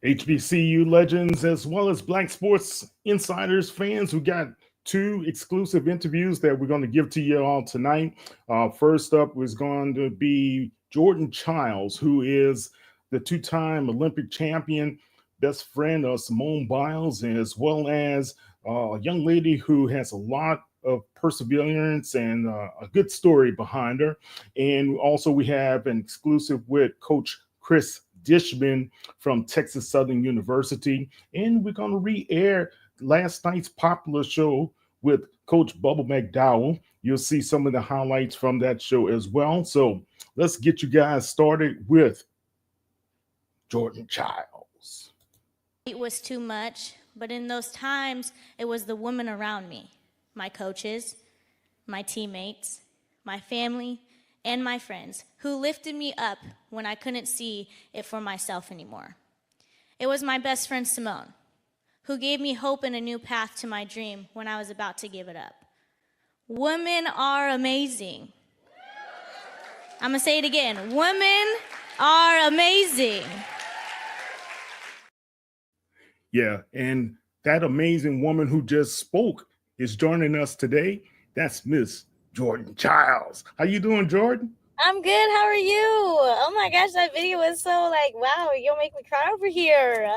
HBCU legends, as well as Black Sports Insiders fans. We got two exclusive interviews that we're going to give to you all tonight. First up is going to be Jordan Chiles, who is the two-time Olympic champion, best friend of Simone Biles, as well as a young lady who has a lot of perseverance and a good story behind her. And also we have an exclusive with Coach Cris Dishman from Texas Southern University. And we're going to re-air last night's popular show with Coach Bubba McDowell. You'll see some of the highlights from that show as well. So let's get you guys started with Jordan Chiles. It was too much, but in those times, it was the women around me, my coaches, my teammates, my family, and my friends who lifted me up when I couldn't see it for myself anymore. It was my best friend Simone who gave me hope and a new path to my dream when I was about to give it up. Women are amazing. I'm gonna say it again. Women are amazing. Yeah, and that amazing woman who just spoke is joining us today. That's Miss Jordan Chiles. How you doing, Jordan? I'm good. How are you? Oh my gosh, that video was so like, wow, you'll make me cry over here.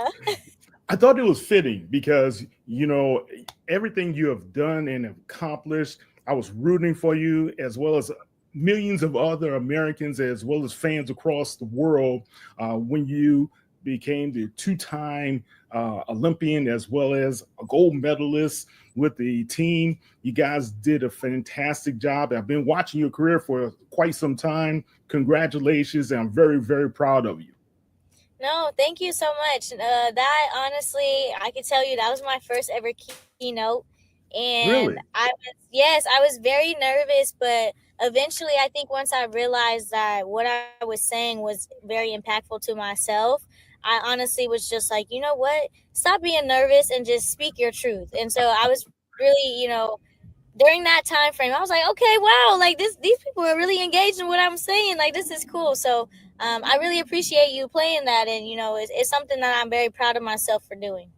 I thought it was fitting because, you know, everything you have done and accomplished, I was rooting for you as well as millions of other Americans as well as fans across the world when you became the two-time Olympian as well as a gold medalist with the team. You guys did a fantastic job. I've been watching your career for quite some time. Congratulations. And I'm very, very proud of you. No, thank you so much. That honestly, I can tell you that was my first ever keynote. And Really? I was very nervous, but eventually I think once I realized that what I was saying was very impactful to myself, I honestly was just like, you know what? Stop being nervous and just speak your truth. And so I was really, during that time frame, I was like, okay, wow, like these people are really engaged in what I'm saying. Like this is cool. So I really appreciate you playing that, and it's something that I'm very proud of myself for doing.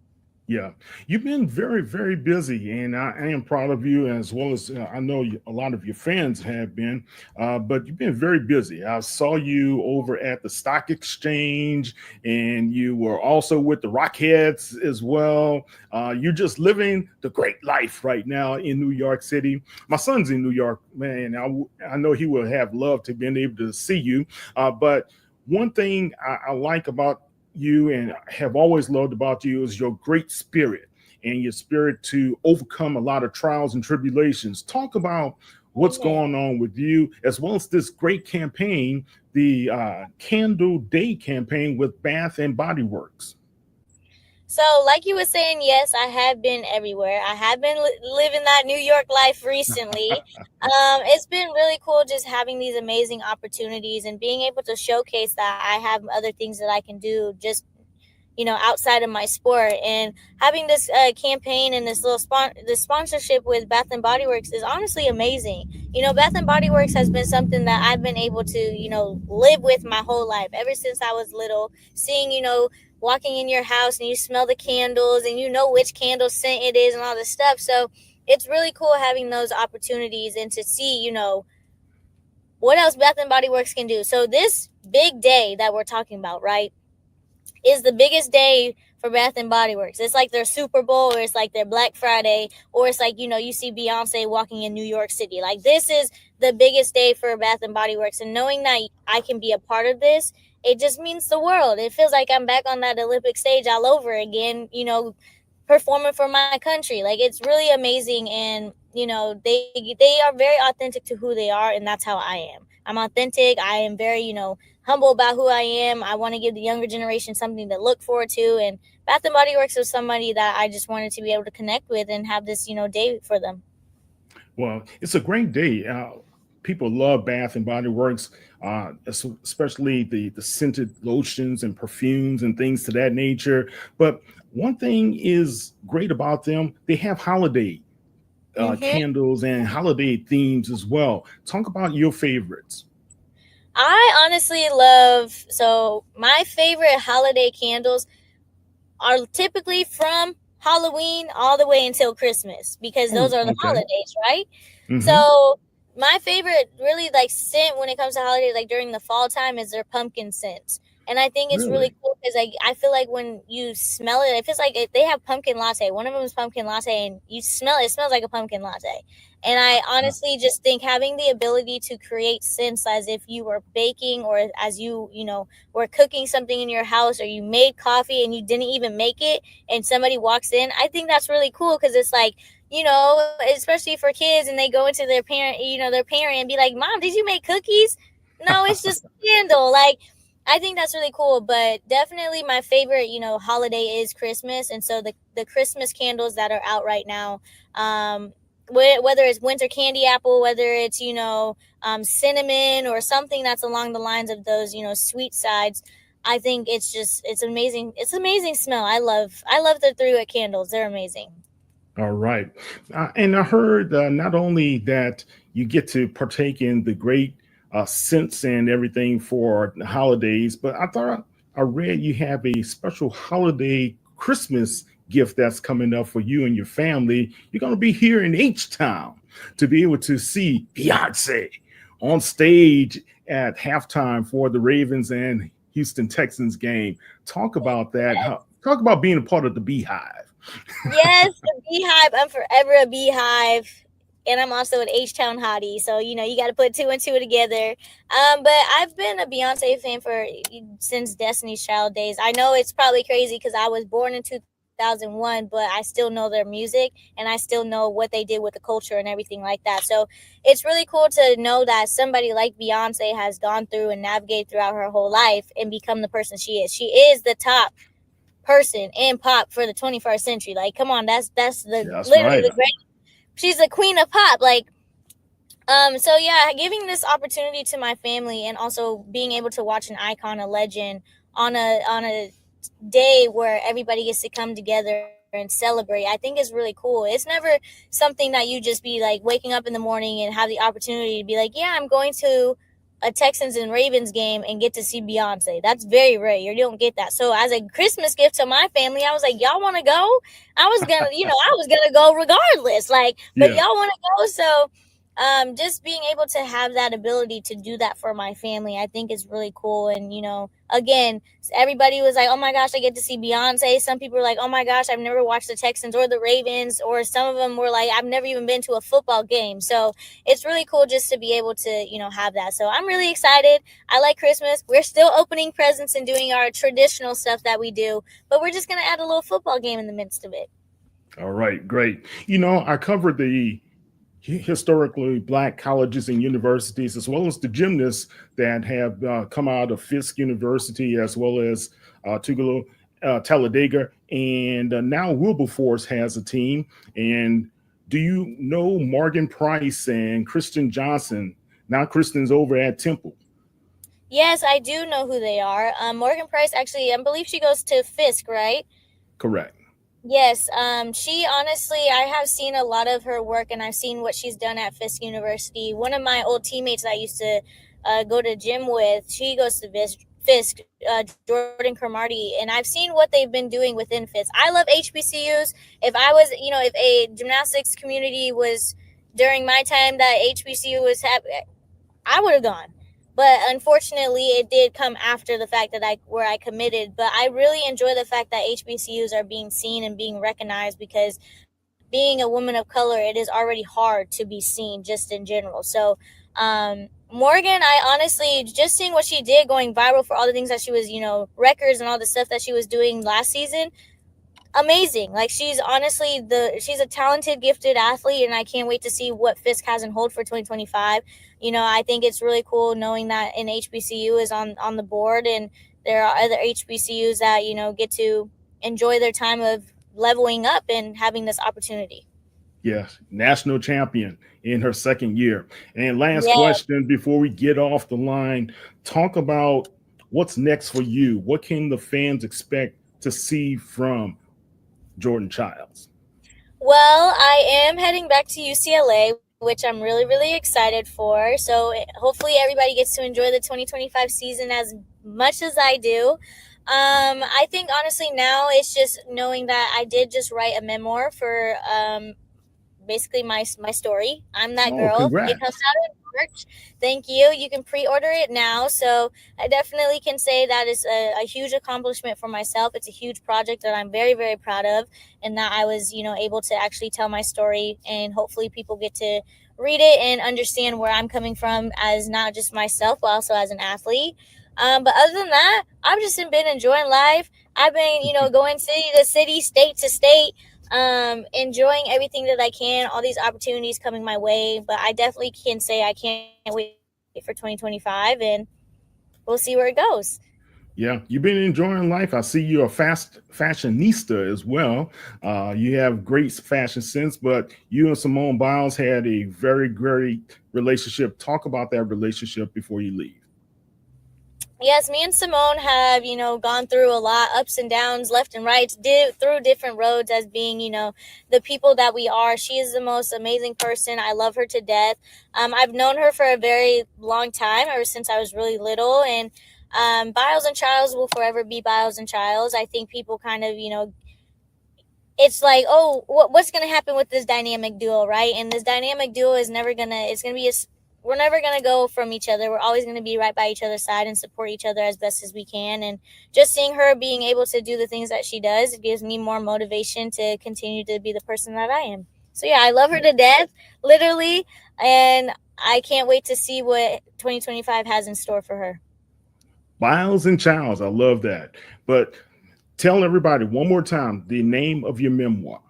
Yeah, you've been very, very busy, and I am proud of you as well as I know a lot of your fans have been. But you've been very busy. I saw you over at the stock exchange, and you were also with the Rockheads as well. You're just living the great life right now in New York City. My son's in New York, man. I know he will have loved to been able to see you. But one thing I like about you and have always loved about you is your great spirit and your spirit to overcome a lot of trials and tribulations. Talk about what's Amen. going on with you, as well as this great campaign, the Candle Day campaign with Bath and Body Works. So, like you were saying, yes, I have been everywhere. I have been living that New York life recently. It's been really cool just having these amazing opportunities and being able to showcase that I have other things that I can do just outside of my sport. And having this campaign and this little this sponsorship with Bath and Body Works is honestly amazing. Bath and Body Works has been something that I've been able to live with my whole life ever since I was little. Seeing walking in your house and you smell the candles and you know which candle scent it is and all this stuff. So it's really cool having those opportunities and to see what else Bath and Body Works can do. So this big day that we're talking about, right, is the biggest day for Bath and Body Works. It's like their Super Bowl, or it's like their Black Friday, or it's like, you see Beyonce walking in New York City. Like this is the biggest day for Bath and Body Works. And knowing that I can be a part of this, it just means the world. It feels like I'm back on that Olympic stage all over again, performing for my country. Like it's really amazing. And, they are very authentic to who they are. And that's how I am. I'm authentic. I am very, humble about who I am. I want to give the younger generation something to look forward to. And Bath and Body Works was somebody that I just wanted to be able to connect with and have this, day for them. Well, it's a great day. People love Bath and Body Works, especially the scented lotions and perfumes and things to that nature. But one thing is great about them, they have holiday candles and holiday themes as well. Talk about your favorites. I honestly love, so my favorite holiday candles, are typically from Halloween all the way until Christmas, because those Oh, are the okay. holidays, right? Mm-hmm. So my favorite really like scent when it comes to holidays, like during the fall time, is their pumpkin scents. And I think it's really Really? cool because I feel like when you smell it, it feels like they have pumpkin latte. One of them is pumpkin latte, and you smell it, it smells like a pumpkin latte. And I honestly just think having the ability to create scents as if you were baking, or as you were cooking something in your house, or you made coffee and you didn't even make it, and somebody walks in, I think that's really cool because it's like, especially for kids, and they go into their parent and be like, "Mom, did you make cookies?" No, it's just a candle. Like, I think that's really cool. But definitely my favorite, holiday is Christmas, and so the Christmas candles that are out right now, whether it's winter candy apple, whether it's cinnamon, or something that's along the lines of those sweet sides. I think it's amazing. It's amazing smell. I love the 3 wick candles. They're amazing. All right. And I heard not only that you get to partake in the great scents and everything for the holidays, but I thought I read you have a special holiday Christmas gift that's coming up for you and your family. You're going to be here in H Town to be able to see Beyonce on stage at halftime for the Ravens and Houston Texans game. Talk about that. Talk about being a part of the Beehive. Yes, the beehive. I'm forever a beehive. And I'm also an H Town hottie. So, you got to put two and two together. But I've been a Beyonce fan since Destiny's Child days. I know it's probably crazy because I was born in 2001, but I still know their music, and I still know what they did with the culture and everything like that. So it's really cool to know that somebody like Beyonce has gone through and navigated throughout her whole life and become the person she is. She is the top person in pop for the 21st century. Like, come on, that's the That's literally right. the great. She's the queen of pop. Like, so yeah, giving this opportunity to my family, and also being able to watch an icon, a legend, on a day where everybody gets to come together and celebrate, I think is really cool. It's never something that you just be like waking up in the morning and have the opportunity to be like, yeah, I'm going to a Texans and Ravens game and get to see Beyonce. That's very rare. You don't get that. So as a Christmas gift to my family, I was like, y'all want to go? I was gonna go regardless. Like, but Yeah. y'all want to go? So just being able to have that ability to do that for my family, I think is really cool. And again, everybody was like, "Oh my gosh, I get to see Beyonce." Some people were like, "Oh my gosh, I've never watched the Texans or the Ravens," or some of them were like, "I've never even been to a football game." So it's really cool just to be able to have that. So I'm really excited. I like Christmas. We're still opening presents and doing our traditional stuff that we do, but we're just gonna add a little football game in the midst of it. All right. Great. I covered the historically black colleges and universities, as well as the gymnasts that have come out of Fisk University, as well as Tugelo, Talladega, and now Wilberforce has a team. And do you know Morgan Price and Kristen Johnson? Now Kristen's over at Temple. Yes, I do know who they are. Morgan Price, actually, I believe she goes to Fisk, right? Correct. Yes, she honestly, I have seen a lot of her work, and I've seen what she's done at Fisk University. One of my old teammates I used to go to gym with, she goes to Fisk, Jordan Cromartie, and I've seen what they've been doing within Fisk. I love HBCUs. If a gymnastics community was during my time that HBCU was happening, I would have gone. But unfortunately, it did come after the fact that I committed. But I really enjoy the fact that HBCUs are being seen and being recognized, because being a woman of color, it is already hard to be seen just in general. So, Morgan, I honestly just seeing what she did, going viral for all the things that she was, records and all the stuff that she was doing last season, amazing. Like, she's a talented, gifted athlete, and I can't wait to see what Fisk has in hold for 2025. I think it's really cool knowing that an HBCU is on the board, and there are other HBCUs that get to enjoy their time of leveling up and having this opportunity. Yes, national champion in her second year. And last Yeah. question before we get off the line, talk about what's next for you. What can the fans expect to see from Jordan Childs? Well, I am heading back to UCLA, which I'm really, really excited for. So hopefully everybody gets to enjoy the 2025 season as much as I do. I think honestly now it's just knowing that I did just write a memoir for basically my story. I'm that Oh, girl. It comes congrats. out in March. Thank you. You can pre-order it now. So I definitely can say that is a huge accomplishment for myself. It's a huge project that I'm very, very proud of, and that I was, able to actually tell my story, and hopefully people get to read it and understand where I'm coming from as not just myself, but also as an athlete. But other than that, I've just been enjoying life. I've been, going city to city, state to state, enjoying everything that I can, all these opportunities coming my way. But I definitely can say I can't wait for 2025, and we'll see where it goes. Yeah, you've been enjoying life. I see you're a fast fashionista as well. You have great fashion sense, but you and Simone Biles had a very great relationship. Talk about that relationship before you leave. Yes, me and Simone have, gone through a lot, ups and downs, left and right, did through different roads as being, the people that we are. She is the most amazing person. I love her to death. I've known her for a very long time, ever since I was really little. And Biles and Chiles will forever be Biles and Chiles. I think people kind of, it's like, oh, what's going to happen with this dynamic duo, right? And this dynamic duo is never going to, it's going to be, we're never going to go from each other. We're always going to be right by each other's side and support each other as best as we can. And just seeing her being able to do the things that she does, it gives me more motivation to continue to be the person that I am. So yeah, I love her to death, literally. And I can't wait to see what 2025 has in store for her. Biles and Childs, I love that. But tell everybody one more time the name of your memoir.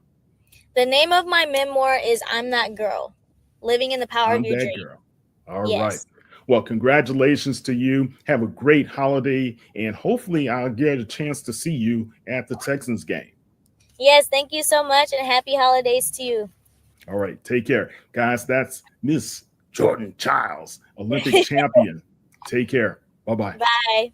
The name of my memoir is I'm That Girl, Living in the Power of I'm Your that Dream. girl. All right. Yes. Well, congratulations to you. Have a great holiday, and hopefully, I'll get a chance to see you at the Texans game. Yes, thank you so much, and happy holidays to you. All right. Take care. Guys, that's Miss Jordan Childs, Olympic champion. Take care. Bye bye. Bye.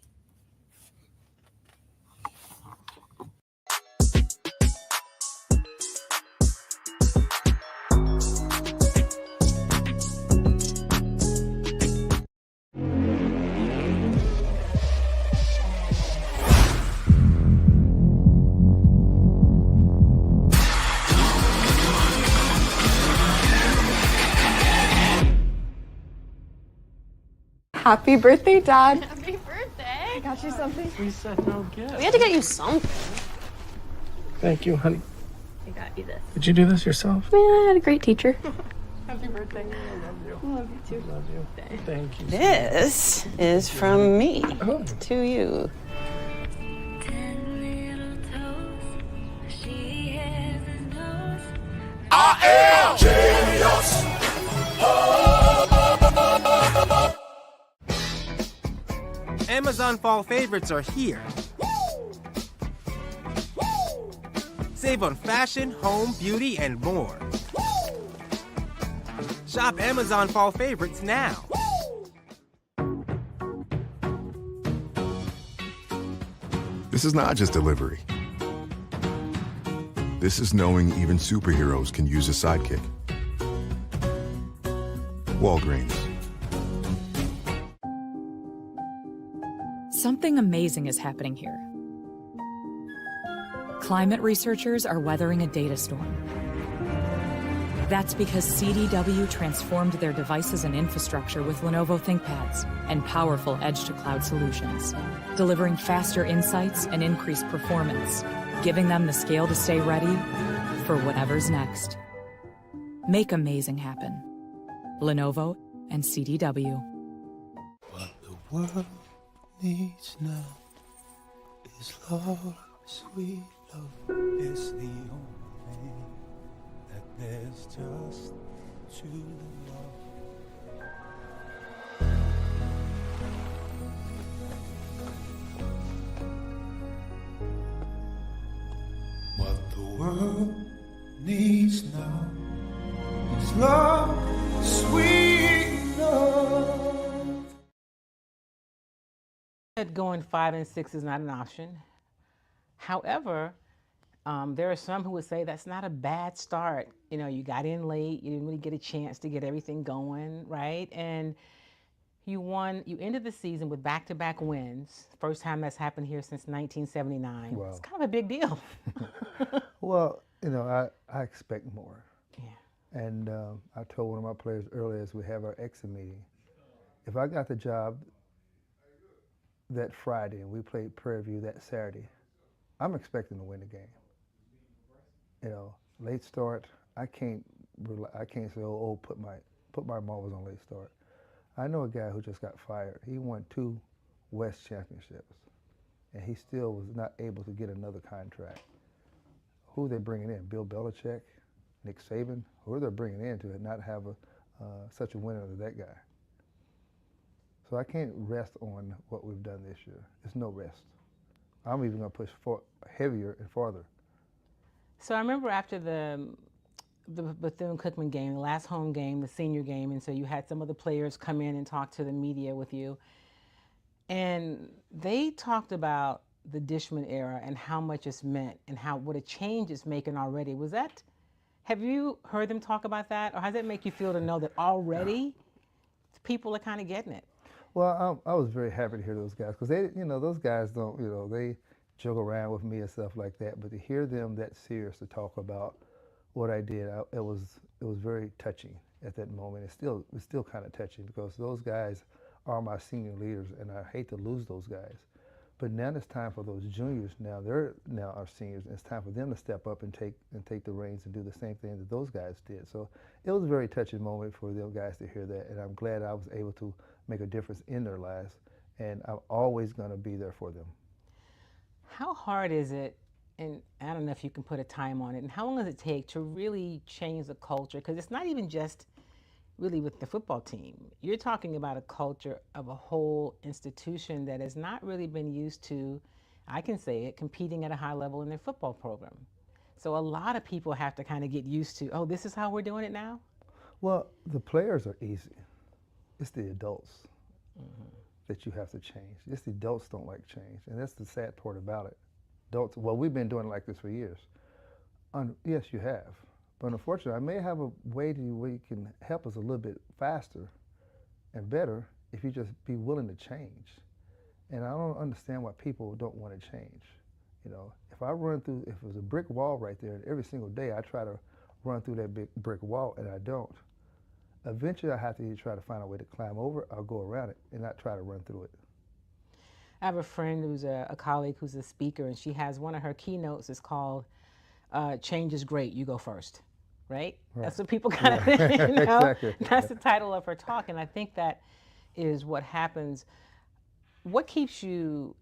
Happy birthday, Dad. Happy birthday. I got you something. We said no gift. We had to get you something. Thank you, honey. I got you this. Did you do this yourself? Yeah, I had a great teacher. Happy birthday. I love you. I love you too. Love you. Thank you. This is from me Oh. to you. Amazon fall favorites are here. Save on fashion, home, beauty, and more. Shop Amazon fall favorites now. This is not just delivery. This is knowing even superheroes can use a sidekick. Walgreens. Something amazing is happening here. Climate researchers are weathering a data storm. That's because CDW transformed their devices and infrastructure with Lenovo ThinkPads and powerful edge-to-cloud solutions, delivering faster insights and increased performance, giving them the scale to stay ready for whatever's next. Make amazing happen. Lenovo and CDW. What the world needs now is love, sweet love. It's the only thing that there's just to love. What the world needs now is love, sweet love. Going 5 and 6 is not an option. However, there are some who would say that's not a bad start. You know, you got in late, you didn't really get a chance to get everything going, right? And You ended the season with back-to-back wins. First time that's happened here since 1979. Wow. It's kind of a big deal. Well, I expect more. Yeah. And I told one of my players earlier as we have our exit meeting, if I got the job that Friday and we played Prairie View that Saturday, I'm expecting to win the game. Late start, I can't say, put my marbles on late start. I know a guy who just got fired. He won 2 West championships, and he still was not able to get another contract. Who are they bringing in? Bill Belichick, Nick Saban? Who are they bringing in to not have such a winner as that guy? So I can't rest on what we've done this year. There's no rest. I'm even going to push heavier and farther. So I remember after the Bethune-Cookman game, the last home game, the senior game, and so you had some of the players come in and talk to the media with you. And they talked about the Dishman era and how much it's meant and what a change it's making already. Have you heard them talk about that? Or how does it make you feel to know that already people are kind of getting it? Well, I was very happy to hear those guys because those guys don't, they joke around with me and stuff like that. But to hear them that serious to talk about what I did, it was very touching at that moment. It's still kind of touching because those guys are my senior leaders, and I hate to lose those guys. But now it's time for those juniors. They're our seniors, and it's time for them to step up and take the reins and do the same thing that those guys did. So it was a very touching moment for them guys to hear that, and I'm glad I was able to make a difference in their lives, and I'm always going to be there for them. How hard is it, and I don't know if you can put a time on it, and how long does it take to really change the culture? Because it's not even just really with the football team. You're talking about a culture of a whole institution that has not really been used to, I can say it, competing at a high level in their football program. So a lot of people have to kind of get used to, oh, this is how we're doing it now? Well, the players are easy. It's the adults that you have to change. It's the adults don't like change, and that's the sad part about it. Adults, well, we've been doing it like this for years. Yes, you have. But unfortunately, I may have a way where you can help us a little bit faster and better if you just be willing to change. And I don't understand why people don't want to change. If there's a brick wall right there, and every single day I try to run through that big brick wall, and I don't, eventually I have to either try to find a way to climb over or go around it and not try to run through it. I have a friend who's a colleague who's a speaker, and she has one of her keynotes is called Change is Great, You Go First. Right? That's what people kind of think, Exactly. That's the title of her talk, and I think that is what happens. What keeps you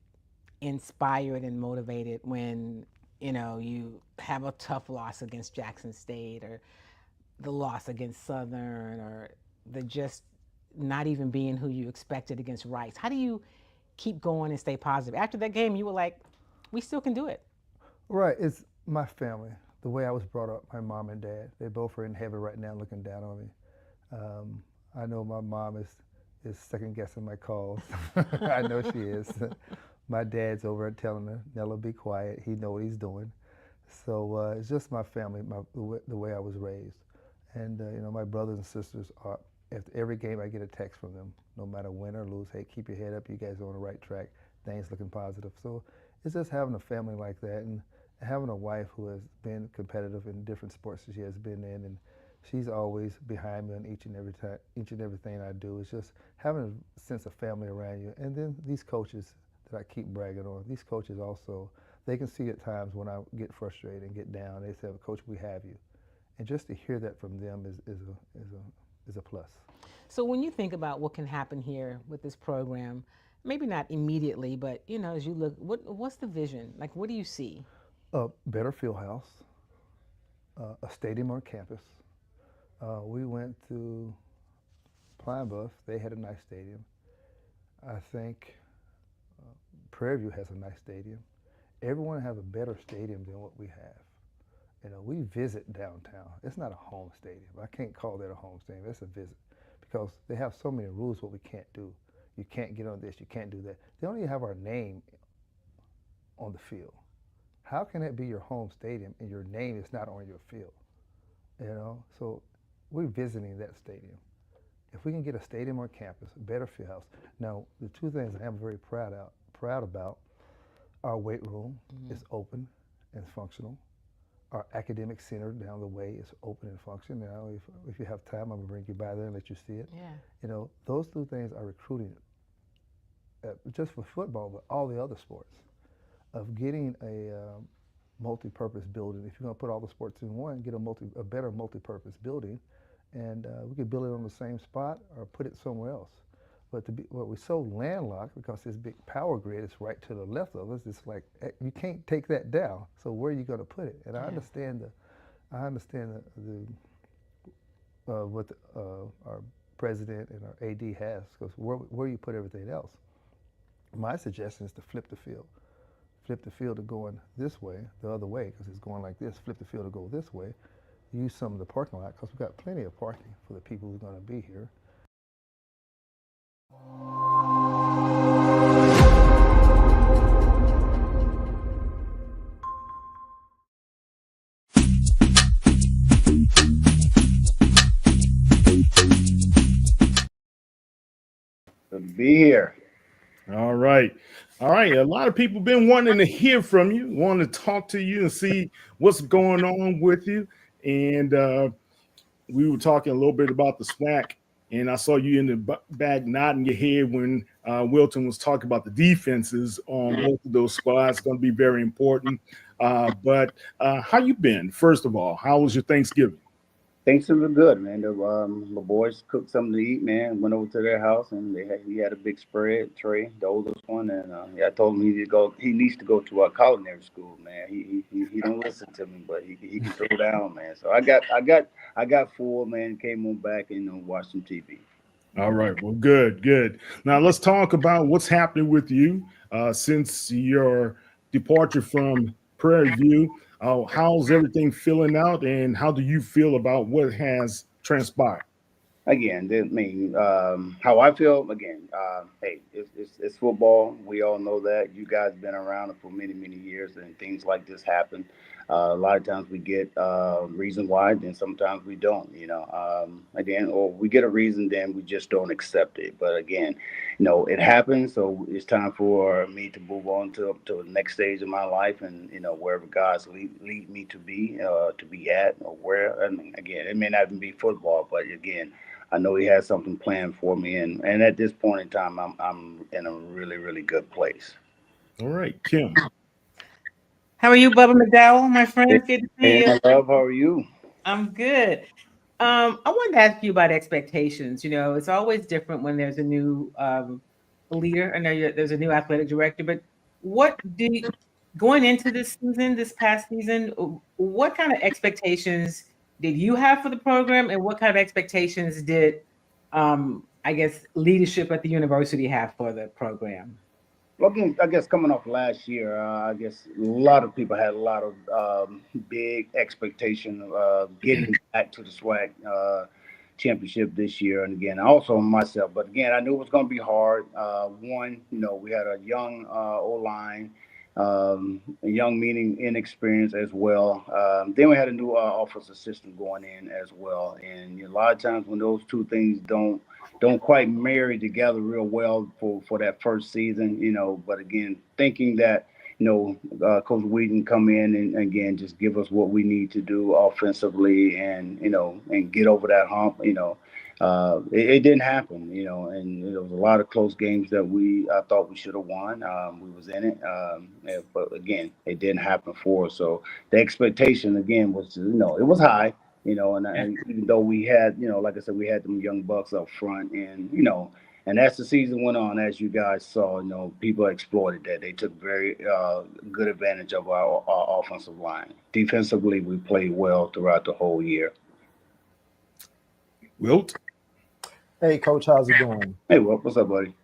inspired and motivated when, you have a tough loss against Jackson State or the loss against Southern or the just not even being who you expected against Rice? How do you keep going and stay positive? After that game, you were like, we still can do it. Right. It's my family. The way I was brought up, my mom and dad, they both are in heaven right now looking down on me. I know my mom is second guessing my calls. I know she is. My dad's over telling her, Nella, be quiet. He know what he's doing. So it's just my family, the way I was raised. And my brothers and sisters are, after every game I get a text from them, no matter win or lose, hey, keep your head up, you guys are on the right track, things looking positive. So it's just having a family like that, and having a wife who has been competitive in different sports that she has been in, and she's always behind me on each and everything I do. It's just having a sense of family around you. And then these coaches that I keep bragging on, these coaches also, they can see at times when I get frustrated and get down, they say, Coach, we have you. And just to hear that from them is a plus. So when you think about what can happen here with this program, maybe not immediately, but as you look, what's the vision? Like, what do you see? A better field house, a stadium on campus. We went to Pine Bluff. They had a nice stadium. I think Prairie View has a nice stadium. Everyone has a better stadium than what we have. We visit downtown. It's not a home stadium. I can't call that a home stadium. It's a visit because they have so many rules what we can't do. You can't get on this. You can't do that. They only have our name on the field. How can that be your home stadium and your name is not on your field? So we're visiting that stadium. If we can get a stadium on campus, a better field house. Now, the two things I am very proud about, our weight room is open and functional. Our academic center down the way is open and functional. Now, if you have time, I'm gonna bring you by there and let you see it. Yeah. You know, those two things are recruiting, just for football, but all the other sports, of getting a multi-purpose building. If you're gonna put all the sports in one, get a better multi-purpose building, and we could build it on the same spot or put it somewhere else. But we're so landlocked because this big power grid is right to the left of us. It's like you can't take that down. So where are you going to put it? And I understand what our president and our AD has, because where you put everything else. My suggestion is to flip the field. Flip the field to going this way, the other way, because it's going like this. Flip the field to go this way. Use some of the parking lot, because we've got plenty of parking for the people who are going to be here. Good to be here. All right. A lot of people been wanting to hear from you, wanting to talk to you and see what's going on with you. And we were talking a little bit about the SWAC, and I saw you in the back nodding your head when Wilton was talking about the defenses on both of those squads. It's going to be very important. But how you been? First of all, how was your Thanksgiving? Things have been good, man. The boys cooked something to eat, man. Went over to their house, and he had a big spread, Trey, the oldest one, and I told him he needs to go to culinary school, man. He don't listen to me, but he can throw down, man. So I got full, man. Came on back and watched some TV. All right, well, good. Now let's talk about what's happening with you since your departure from Prairie View. How's everything filling out, and how do you feel about what has transpired? Again, how I feel, again, hey, it's football. We all know that. You guys been around for many, many years, and things like this happen. A lot of times we get reason why, then sometimes we don't, again, or we get a reason, then we just don't accept it. But again, it happens. So it's time for me to move on to the next stage of my life, and, wherever God's lead me to be at, or where, again, it may not even be football, but again, I know he has something planned for me. And at this point in time, I'm in a really, really good place. All right, Kim. How are you, Bubba McDowell, my friend? Good to see you. My love, how are you? I'm good. I wanted to ask you about expectations. It's always different when there's a new leader. I know there's a new athletic director, but going into this past season, what kind of expectations did you have for the program, and what kind of expectations did, leadership at the university have for the program? Well, I guess coming off last year, I guess a lot of people had a lot of big expectation of getting back to the SWAC championship this year. And again, also myself, but again, I knew it was going to be hard. One, we had a young O-line, young meaning inexperienced as well. Then we had a new office assistant going in as well. And a lot of times when those two things don't quite marry together real well for that first season, but again, thinking that, Coach Wheaton come in and again, just give us what we need to do offensively and, and get over that hump, it didn't happen, and there was a lot of close games that I thought we should have won. We was in it, but again, it didn't happen for us. So the expectation again was, it was high, and even though we had, like I said, we had them young bucks up front, and and as the season went on, as you guys saw, people exploited that. They took very good advantage of our offensive line. Defensively, we played well throughout the whole year. Wilt? Hey, Coach, how's it going? Hey, Wilt, what's up, buddy?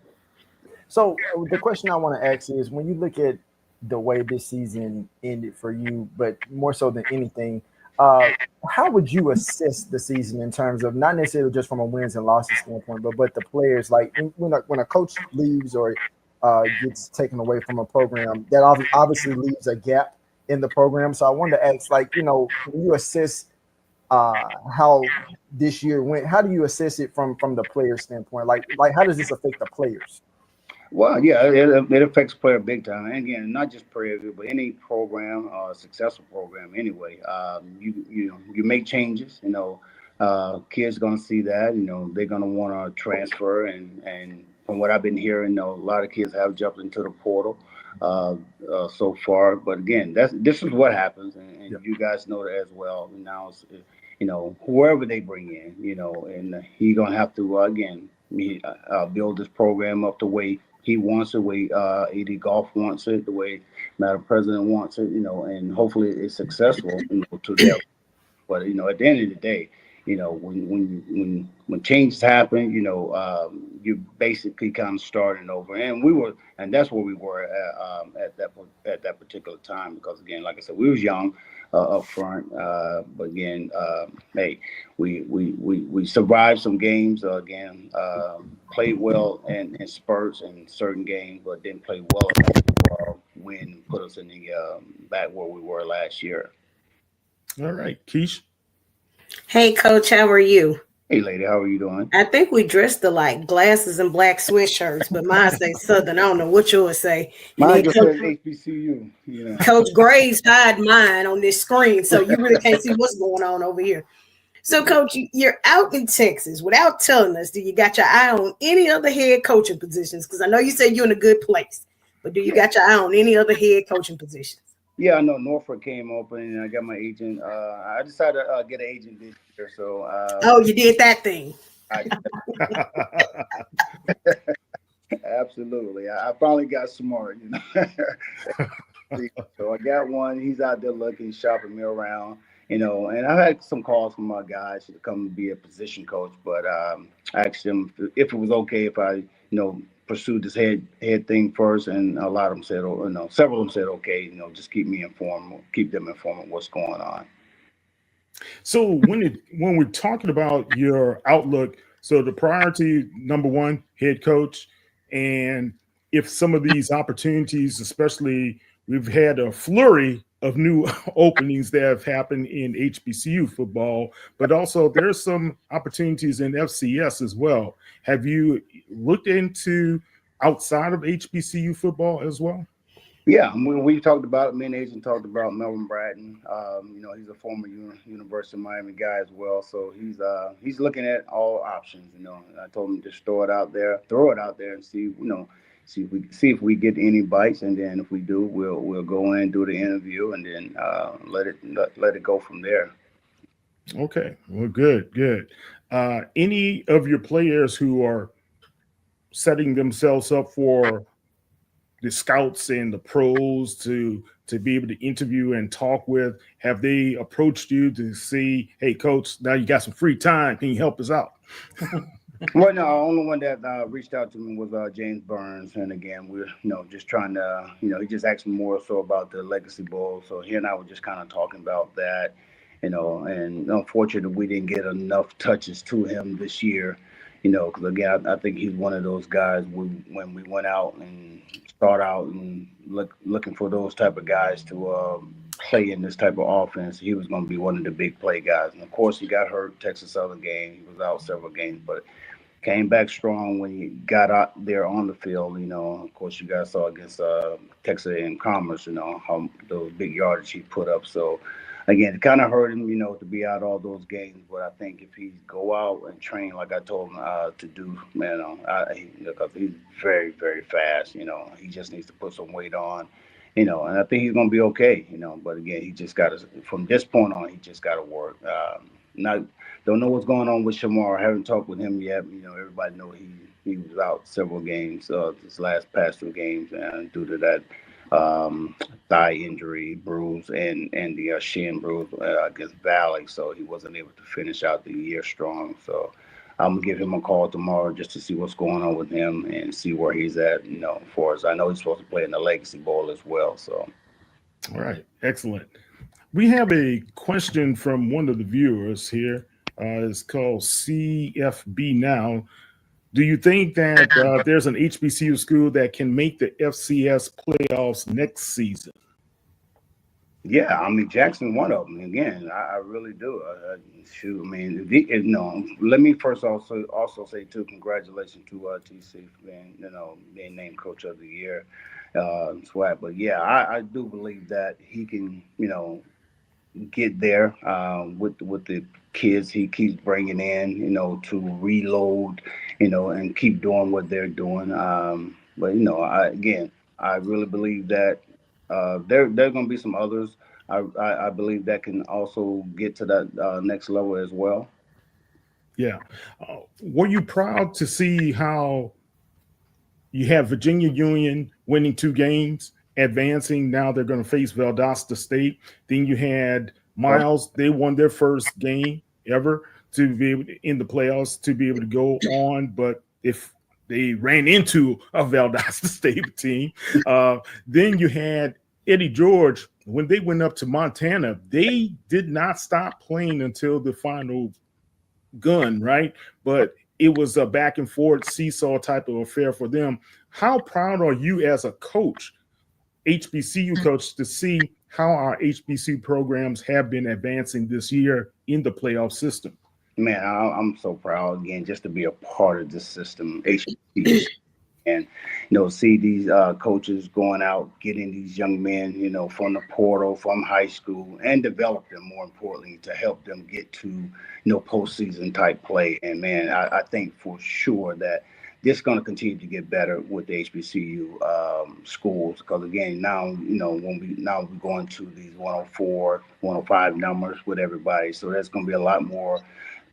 So the question I want to ask is, when you look at the way this season ended for you, but more so than anything, how would you assess the season in terms of not necessarily just from a wins and losses standpoint, but the players? Like when a coach leaves or gets taken away from a program, that obviously leaves a gap in the program. So I wanted to ask, when you assess how this year went. How do you assess it from the player standpoint? Like how does this affect the players? Well, yeah, it affects player big time. And again, not just Prairie View, but any program, successful program anyway. You make changes. Kids going to see that. They're going to want to transfer. And from what I've been hearing, a lot of kids have jumped into the portal so far. But again, this is what happens, and you guys know that as well. Now, whoever they bring in, and he's going to have to again build this program up the way he wants it, the way AD Golf wants it, the way Madam President wants it, and hopefully it's successful, to them. But at the end of the day, when changes happen, you basically kind of starting over, and that's where we were at that particular time, because again, like I said, we was young up front, but again, hey, we survived some games. Again, played well in spurts in certain games, but didn't play well enough to win, put us in the back where we were last year. All right, Keish. Hey, Coach, how are you? Hey, lady, how are you doing? I think we dressed alike, glasses and black sweatshirts, but mine say Southern. I don't know what yours say. Mine just says HBCU. Coach Graves hide mine on this screen, so you really can't see what's going on over here. So, Coach, you're out in Texas. Without telling us, do you got your eye on any other head coaching positions? Because I know you said you're in a good place, but do you got your eye on any other head coaching positions? Yeah, I know Norfolk came open, and I got my agent. I decided to get an agent this year. So. Oh, you did that thing. Absolutely. I finally got smart, So I got one. He's out there looking, shopping me around, and I've had some calls from my guys to come be a position coach, but I asked them if it was okay if I, pursued this head thing first, and a lot of them said, several of them said, okay, just keep me informed, keep them informed of what's going on. So when we're talking about your outlook, so the priority, number one, head coach, and if some of these opportunities, especially we've had a flurry of new openings that have happened in HBCU football, but also there's some opportunities in FCS as well. Have you looked into outside of HBCU football as well? Yeah, we talked about it. Me and agent talked about Melvin Bratton. He's a former University of Miami guy as well, so he's looking at all options. I told him just throw it out there, and see if we get any bites, and then if we do, we'll go in, do the interview, and then let it go from there. Okay, well, good. Any of your players who are setting themselves up for the scouts and the pros to be able to interview and talk with, have they approached you to see, hey, coach, now you got some free time, can you help us out? Well, no, the only one that reached out to me was James Burns, and again, we're just trying to, he just asked me more so about the Legacy Bowl, so he and I were just kind of talking about that, and unfortunately, we didn't get enough touches to him this year, because again, I think he's one of those guys when we went out and start out and looking for those type of guys to play in this type of offense, he was going to be one of the big play guys. And of course, he got hurt Texas Southern game. He was out several games, but came back strong when he got out there on the field. Of course, you guys saw against Texas A&M Commerce, how those big yardage he put up. So again, it kind of hurt him, to be out all those games. But I think if he go out and train like I told him to do, because he's very, very fast. He just needs to put some weight on, and I think he's going to be okay. But again, he just got to, from this point on, he just got to work. Don't know what's going on with Shamar. I haven't talked with him yet. Everybody know he was out several games, this past 2 games, and due to that thigh injury, bruise, and the shin bruise against Valley, so he wasn't able to finish out the year strong. So I'm gonna give him a call tomorrow just to see what's going on with him and see where he's at. For us, I know he's supposed to play in the Legacy Bowl as well. So, all right, excellent. We have a question from one of the viewers here. It's called CFB Now. Do you think that there's an HBCU school that can make the FCS playoffs next season? Yeah, I mean Jackson, one of them. Again, I really do. Shoot, I mean, let me first also say too, congratulations to TC for being named Coach of the Year, SWAC. But yeah, I do believe that he can, get there with the kids he keeps bringing in, to reload, and keep doing what they're doing. But I really believe that there are going to be some others. I believe that can also get to that next level as well. Yeah. Were you proud to see how you have Virginia Union winning 2 games, advancing? Now they're going to face Valdosta State. Then you had Miles. They won their first game ever to be able to, in the playoffs, to be able to go on. But if they ran into a Valdosta State team, then you had Eddie George. When they went up to Montana, they did not stop playing until the final gun, right? But it was a back and forth seesaw type of affair for them. How proud are you as a coach, HBCU coach, to see how our HBCU programs have been advancing this year in the playoff system? Man, I'm so proud again just to be a part of this system, HBCU. And, see these coaches going out, getting these young men, from the portal, from high school, and develop them, more importantly, to help them get to, postseason type play. And, man, I think for sure that this is going to continue to get better with the HBCU schools. Because, again, now, we're going to these 104, 105 numbers with everybody. So there's going to be a lot more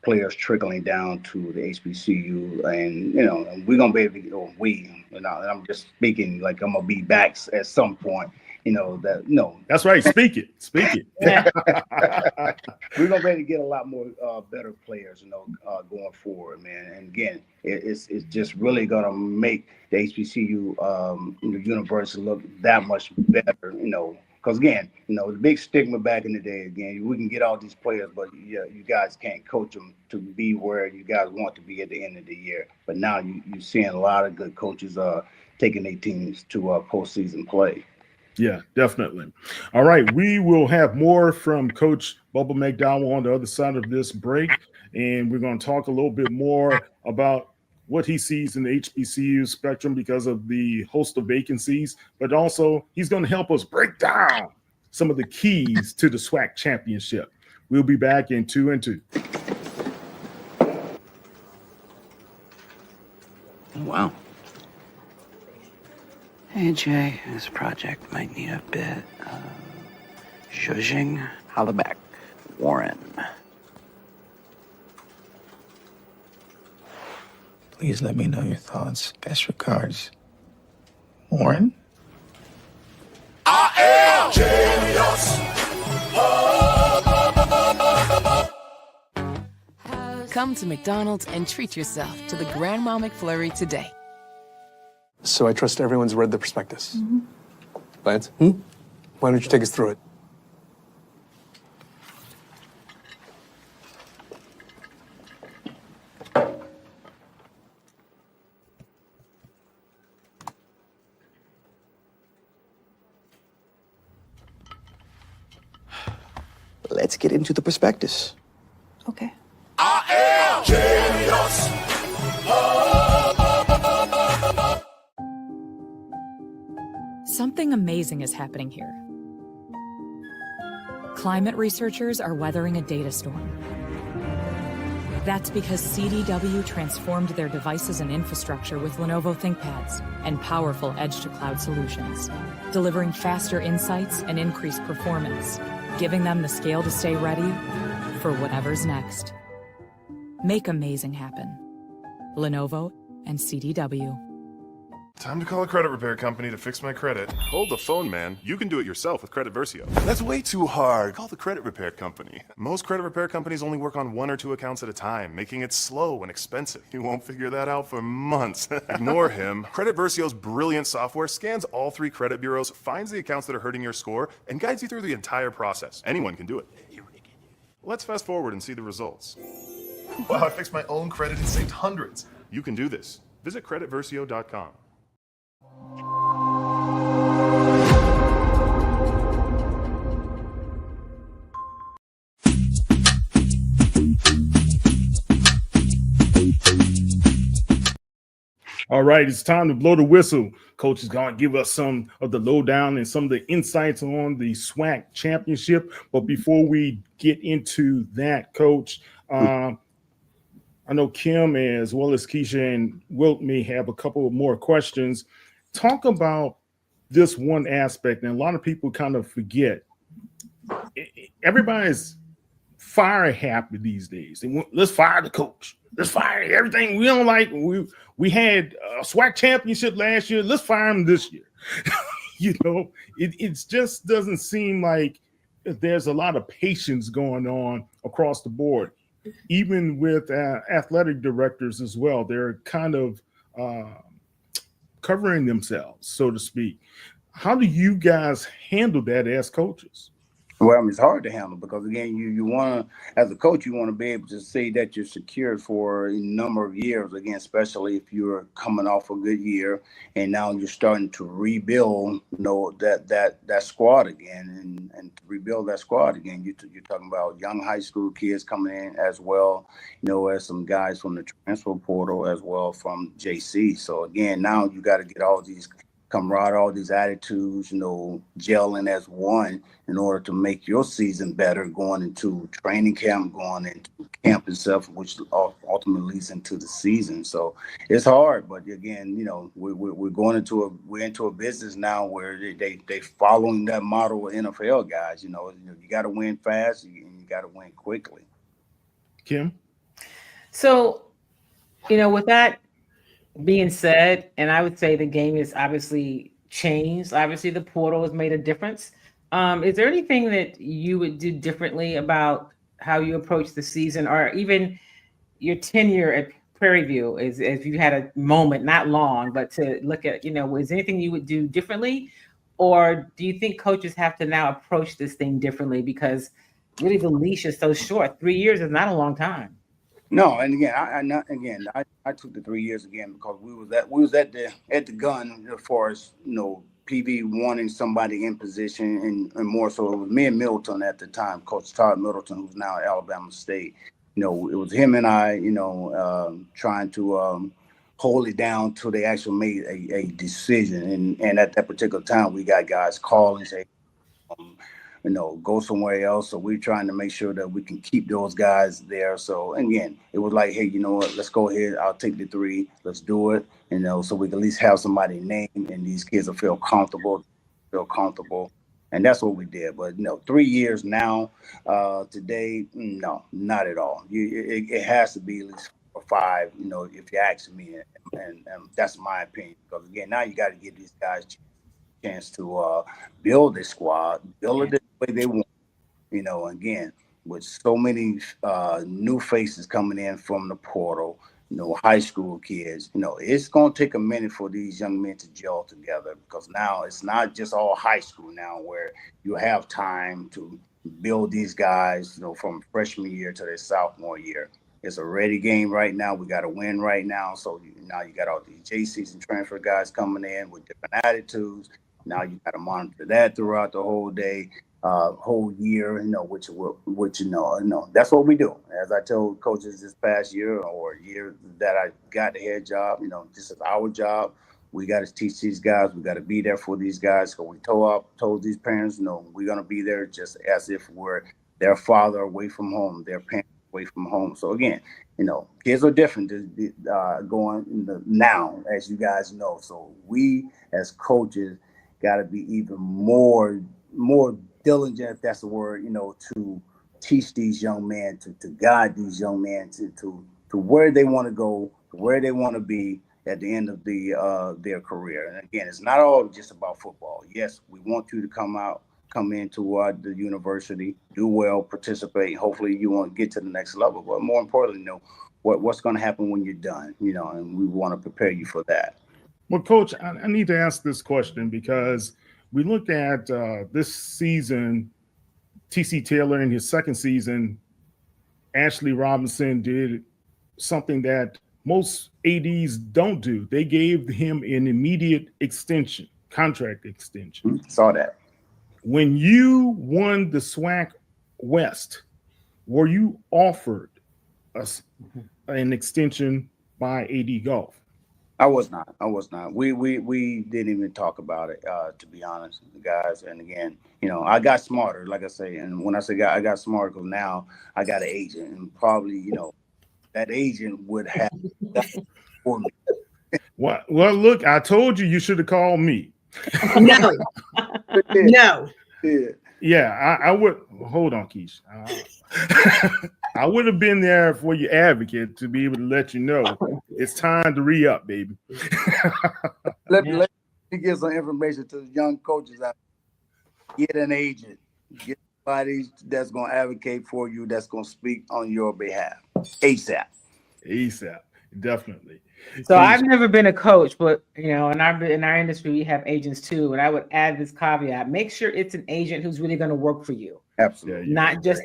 players trickling down to the HBCU, and we're gonna be able to, and I'm just speaking like I'm gonna be back at some point. That's right. Speak it. We're gonna be able to get a lot more better players, going forward, man. And again, it's just really gonna make the HBCU universe look that much better, Because again, the big stigma back in the day, again, we can get all these players, but you guys can't coach them to be where you guys want to be at the end of the year. But now you're seeing a lot of good coaches taking their teams to postseason play. Yeah, definitely. All right, we will have more from Coach Bubba McDowell on the other side of this break, and we're going to talk a little bit more about what he sees in the HBCU spectrum because of the host of vacancies, but also he's going to help us break down some of the keys to the SWAC championship. We'll be back in 2 and 2. Wow. Hey, Jay, this project might need a bit of zhuzhing. Holla back, Warren. Please let me know your thoughts. Best regards, Warren. I am genius. Come to McDonald's and treat yourself to the Grandma McFlurry today. So I trust everyone's read the prospectus. Mm-hmm. Lance, why don't you take us through it? Let's get into the prospectus. Okay. I am genius. Something amazing is happening here. Climate researchers are weathering a data storm. That's because CDW transformed their devices and infrastructure with Lenovo ThinkPads and powerful edge-to-cloud solutions, delivering faster insights and increased performance, giving them the scale to stay ready for whatever's next. Make amazing happen. Lenovo and CDW. Time to call a credit repair company to fix my credit. Hold the phone, man. You can do it yourself with Credit Versio. That's way too hard. Call the credit repair company. Most credit repair companies only work on 1 or 2 accounts at a time, making it slow and expensive. You won't figure that out for months. Ignore him. Credit Versio's brilliant software scans all 3 credit bureaus, finds the accounts that are hurting your score, and guides you through the entire process. Anyone can do it. Let's fast forward and see the results. Wow, I fixed my own credit and saved hundreds. You can do this. Visit creditversio.com. All right, it's time to blow the whistle. Coach is going to give us some of the lowdown and some of the insights on the SWAC championship. But before we get into that, Coach, I know Kim as well as Keisha and Wilt may have a couple of more questions. Talk about this one aspect, and a lot of people kind of forget. Everybody's fire happy these days. They want, let's fire the coach. Let's fire everything we don't like. We had a SWAC championship last year. Let's fire him this year. It just doesn't seem like there's a lot of patience going on across the board, even with athletic directors as well. They're kind of covering themselves, so to speak. How do you guys handle that as coaches? Well, I mean, it's hard to handle because, again, you want to, as a coach, you want to be able to say that you're secured for a number of years, again, especially if you're coming off a good year and now you're starting to rebuild, that squad again and to rebuild that squad again. You're talking about young high school kids coming in as well, as some guys from the transfer portal as well from JC. So, again, now you got to get all these camaraderie, all these attitudes, gelling as one in order to make your season better going into training camp, going into camp itself, which ultimately leads into the season. So it's hard, but again, we're into a business now where they following that model of NFL guys. You got to win fast and you got to win quickly. Kim? So, with that being said, and I would say the game is obviously changed. Obviously, the portal has made a difference. Is there anything that you would do differently about how you approach the season, or even your tenure at Prairie View? Is if you had a moment, not long, but to look at, is there anything you would do differently, or do you think coaches have to now approach this thing differently because really the leash is so short? 3 years is not a long time. No, and again, I took the 3 years again because we was at the gun as far as PV wanting somebody in position and more so it was me and Middleton at the time, Coach Todd Middleton, who's now at Alabama State. It was him and I, trying to hold it down till they actually made a decision. And at that particular time, we got guys call and say, go somewhere else. So we're trying to make sure that we can keep those guys there. So again, it was like, hey, you know what? Let's go ahead. I'll take the 3. Let's do it. So we can at least have somebody named and these kids will feel comfortable. And that's what we did. But 3 years now, today, no, not at all. It has to be at least 4 or 5, if you ask me. And that's my opinion. Because again, now you got to give these guys a chance to build a squad, build it the way they want. Again, with so many new faces coming in from the portal, high school kids, it's going to take a minute for these young men to gel together because now it's not just all high school now where you have time to build these guys, from freshman year to their sophomore year. It's a ready game right now. We got to win right now. So now you got all these JCs and transfer guys coming in with different attitudes. Now you got to monitor that throughout the whole day, whole year, which that's what we do. As I told coaches this past year or year that I got the head job, this is our job. We got to teach these guys. We got to be there for these guys. So we told these parents, we're going to be there just as if we're their father away from home, their parents away from home. So again, kids are different going now, as you guys know. So we as coaches got to be even more diligent, if that's the word, to teach these young men, to guide these young men to where they want to go, to where they want to be at the end of their career. And again, it's not all just about football. Yes, we want you to come into the university, do well, participate. Hopefully you want to get to the next level. But more importantly, what's going to happen when you're done, and we want to prepare you for that. Well, Coach, I need to ask this question because we look at this season, TC Taylor in his second season, Ashley Robinson did something that most ADs don't do. They gave him an immediate extension, contract extension. Saw that. When you won the SWAC West, were you offered an extension by AD Golf? I was not. We didn't even talk about it, to be honest, guys. And again, I got smarter, like I say. And when I say I got smarter, because now I got an agent, and probably, that agent would have that for me. Well, look, I told you should have called me. No. No. Yeah, I would. Hold on, Keish. I would have been there for your advocate to be able to let you know it's time to re-up, baby. Let me give some information to the young coaches out there. Get an agent. Get somebody that's going to advocate for you, that's going to speak on your behalf. ASAP. Definitely. So I've never been a coach, but in our industry, we have agents too. And I would add this caveat: make sure it's an agent who's really going to work for you. Absolutely.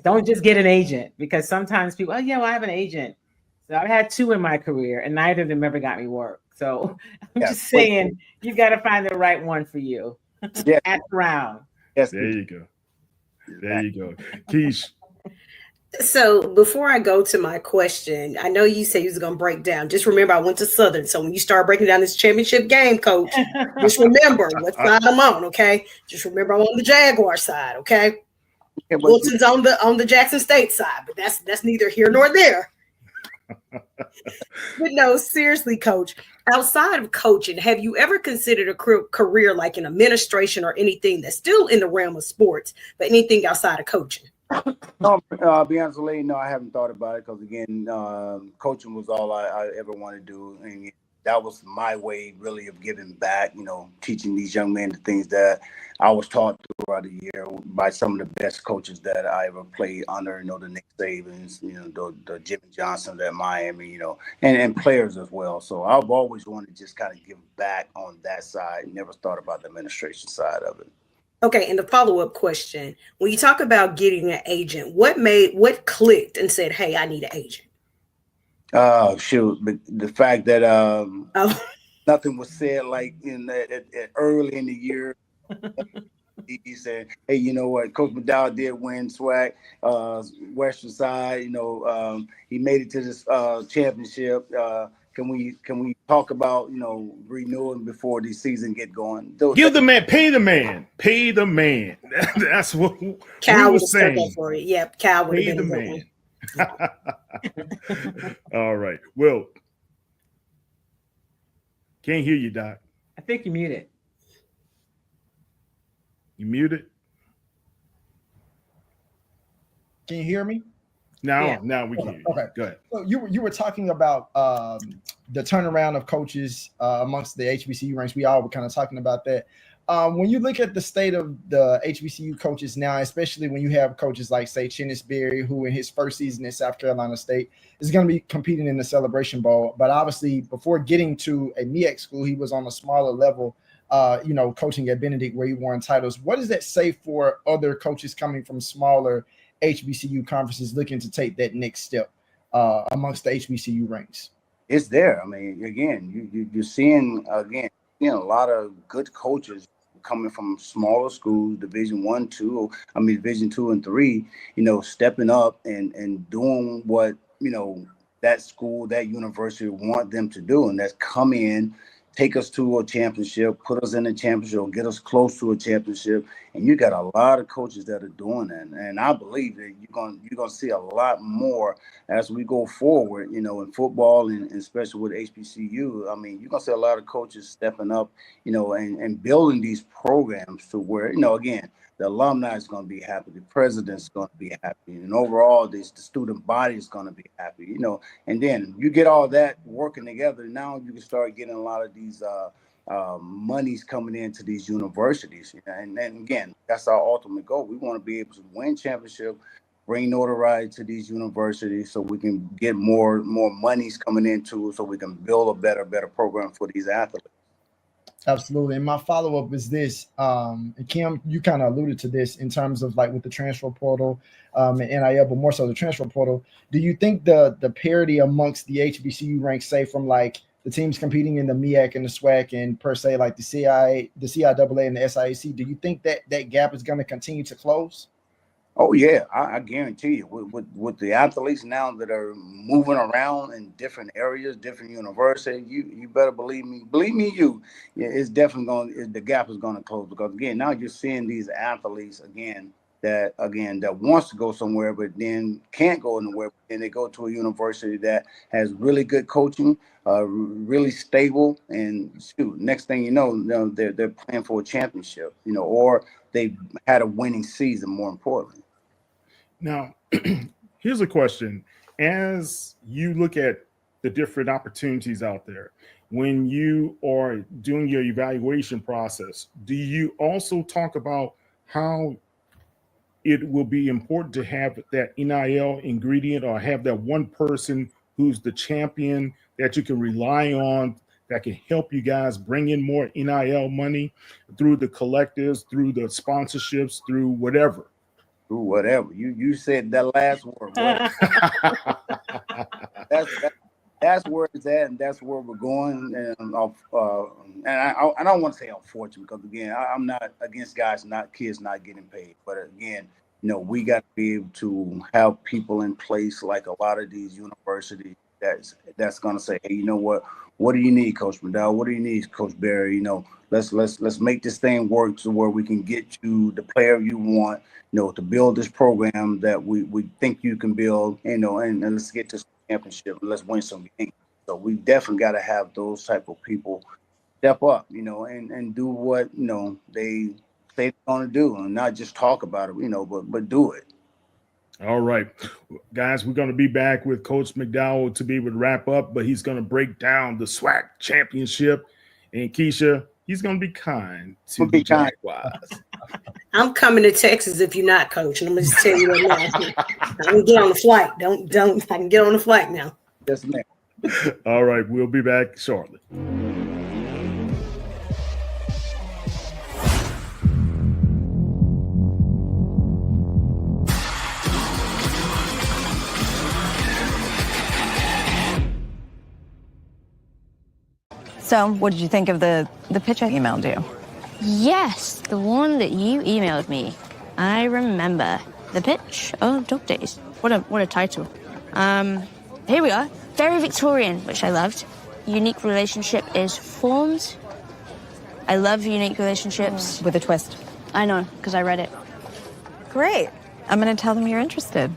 Don't just get an agent, because sometimes people, I have an agent. So I've had 2 in my career, and neither of them ever got me work. So I'm just saying, you got to find the right one for you. Yeah. At round. Yes. There you go. Keish. So before I go to my question, I know you said you was going to break down. Just remember, I went to Southern. So when you start breaking down this championship game, Coach, just remember what side I'm on, okay? Just remember I'm on the Jaguar side, okay? Wilson's on the Jackson State side, but that's neither here nor there. But no, seriously, Coach, outside of coaching, have you ever considered a career like in administration or anything that's still in the realm of sports, but anything outside of coaching? No, be honest with you, no, I haven't thought about it, because again, coaching was all I ever wanted to do, and that was my way really of giving back. Teaching these young men the things that I was taught throughout the year by some of the best coaches that I ever played under. The Nick Sabans, the Jimmy Johnsons at Miami, and players as well. So I've always wanted to just kind of give back on that side. Never thought about the administration side of it. Okay, and the follow-up question, when you talk about getting an agent, what clicked and said, hey, I need an agent? Shoot, the fact that nothing was said like early in the year. He said, hey, you know what, Coach McDowell did win SWAC, Western side, he made it to this championship. Can we talk about, renewing before the season get going? Give the man, pay the man. That's what Cal we were saying. For it. Yep, Cal would have been the man. All right. Well, can't hear you, Doc. I think you muted. You muted? Can you hear me? Now we can hear you. Okay. Go ahead. So you were talking about the turnaround of coaches amongst the HBCU ranks. We all were kind of talking about that. When you look at the state of the HBCU coaches now, especially when you have coaches like, say, Chennis Berry, who in his first season at South Carolina State is going to be competing in the Celebration Bowl. But obviously, before getting to a MEAC school, he was on a smaller level, coaching at Benedict, where he won titles. What does that say for other coaches coming from smaller HBCU conferences looking to take that next step amongst the HBCU ranks? It's there. I mean, again, you're seeing a lot of good coaches coming from smaller schools, Division 1, 2, Division 2 and 3, stepping up and doing what, that school, that university want them to do. And that's come in, take us to a championship, put us in a championship, get us close to a championship. And you got a lot of coaches that are doing that. And I believe that you're gonna see a lot more as we go forward, in football and especially with HBCU. I mean, you're gonna see a lot of coaches stepping up, and building these programs to where, again, the alumni is going to be happy, the president's going to be happy, and overall, the student body is going to be happy, And then you get all that working together. Now you can start getting a lot of these monies coming into these universities, and then again, that's our ultimate goal. We want to be able to win championship, bring notoriety to these universities, so we can get more monies coming into, so we can build a better program for these athletes. Absolutely. And my follow-up is this, and Kim, you kind of alluded to this in terms of like with the transfer portal and NIL, but more so the transfer portal. Do you think the parity amongst the HBCU ranks, say from like the teams competing in the MEAC and the SWAC and per se like the CIAA and the SIAC, do you think that gap is going to continue to close? Oh yeah, I guarantee you, with the athletes now that are moving around in different areas, different universities, you better believe me. It's definitely the gap is going to close, because again, now you're seeing these athletes that wants to go somewhere but then can't go anywhere, and they go to a university that has really good coaching, really stable, and shoot, next thing you know, they're playing for a championship, or they had a winning season, more importantly. Now, here's a question. As you look at the different opportunities out there, when you are doing your evaluation process, do you also talk about how it will be important to have that NIL ingredient, or have that one person who's the champion that you can rely on, that can help you guys bring in more NIL money through the collectives, through the sponsorships, through whatever? Through whatever. You said that last word. That's where it's at, and that's where we're going. And I don't want to say unfortunate, because again, I'm not against kids not getting paid. But again, we got to be able to have people in place, like a lot of these universities, that's going to say, hey, you know what do you need, Coach McDowell? What do you need, Coach Barry? Let's make this thing work to where we can get you the player you want, to build this program that we think you can build, and let's get to championship, and let's win some games. So we definitely got to have those type of people step up, and do what they say they're going to do, and not just talk about it, but do it. All right, guys, we're going to be back with Coach McDowell to be able to wrap up, but he's going to break down the SWAC championship. And Keisha, he's going to be kind to the Jaguars. I'm coming to Texas if you're not, Coach. And I'm going to just tell you right now. I can get on the flight. I can get on the flight now. Yes, ma'am. All right, we'll be back shortly. So, what did you think of the pitch I emailed you? Yes, the one that you emailed me. I remember. The pitch of Dog Days. What a title. Here we are. Very Victorian, which I loved. Unique relationship is formed. I love unique relationships. With a twist. I know, because I read it. Great. I'm going to tell them you're interested.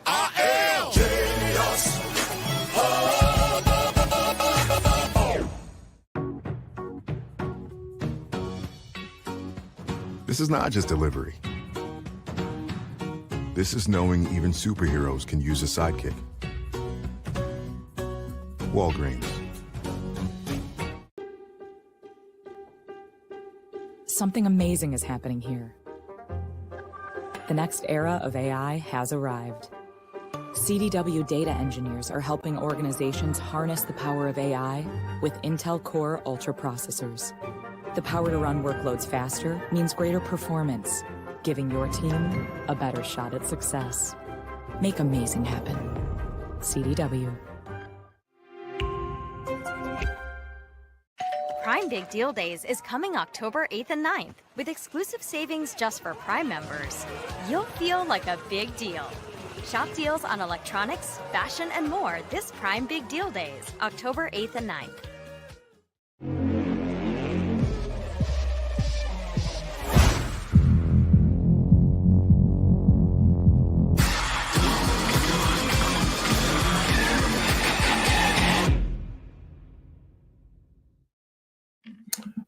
This is not just delivery. This is knowing even superheroes can use a sidekick. Walgreens. Something amazing is happening here. The next era of AI has arrived. CDW data engineers are helping organizations harness the power of AI with Intel Core Ultra processors. The power to run workloads faster means greater performance, giving your team a better shot at success. Make amazing happen. CDW. Prime Big Deal Days is coming October 8th and 9th with exclusive savings just for Prime members. You'll feel like a big deal. Shop deals on electronics, fashion, and more this Prime Big Deal Days, October 8th and 9th.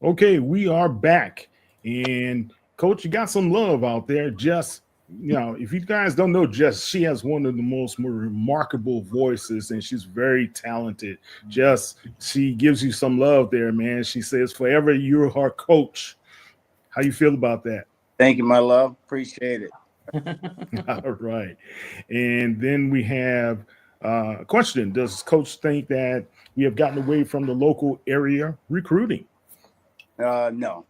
Okay, we are back. And Coach, you got some love out there. Jess, if you guys don't know Jess, she has one of the most remarkable voices, and she's very talented. Jess, she gives you some love there, man. She says, forever you're her coach. How you feel about that? Thank you, my love. Appreciate it. All right. And then we have a question. Does Coach think that we have gotten away from the local area recruiting? No.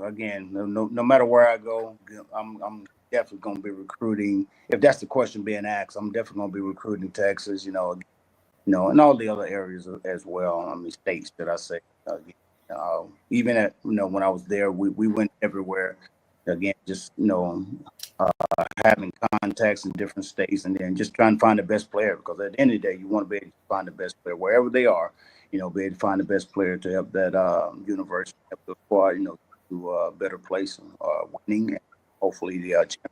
Again, no matter where I go, I'm definitely going to be recruiting. If that's the question being asked, I'm definitely going to be recruiting Texas, and all the other areas as well. States that I say. Even at when I was there, we went everywhere. Again, just having contacts in different states, and then just trying to find the best player. Because at the end of the day, you want to be able to find the best player wherever they are. Be able to find the best player to help that university, help the squad, to a better place, winning, and hopefully the champion.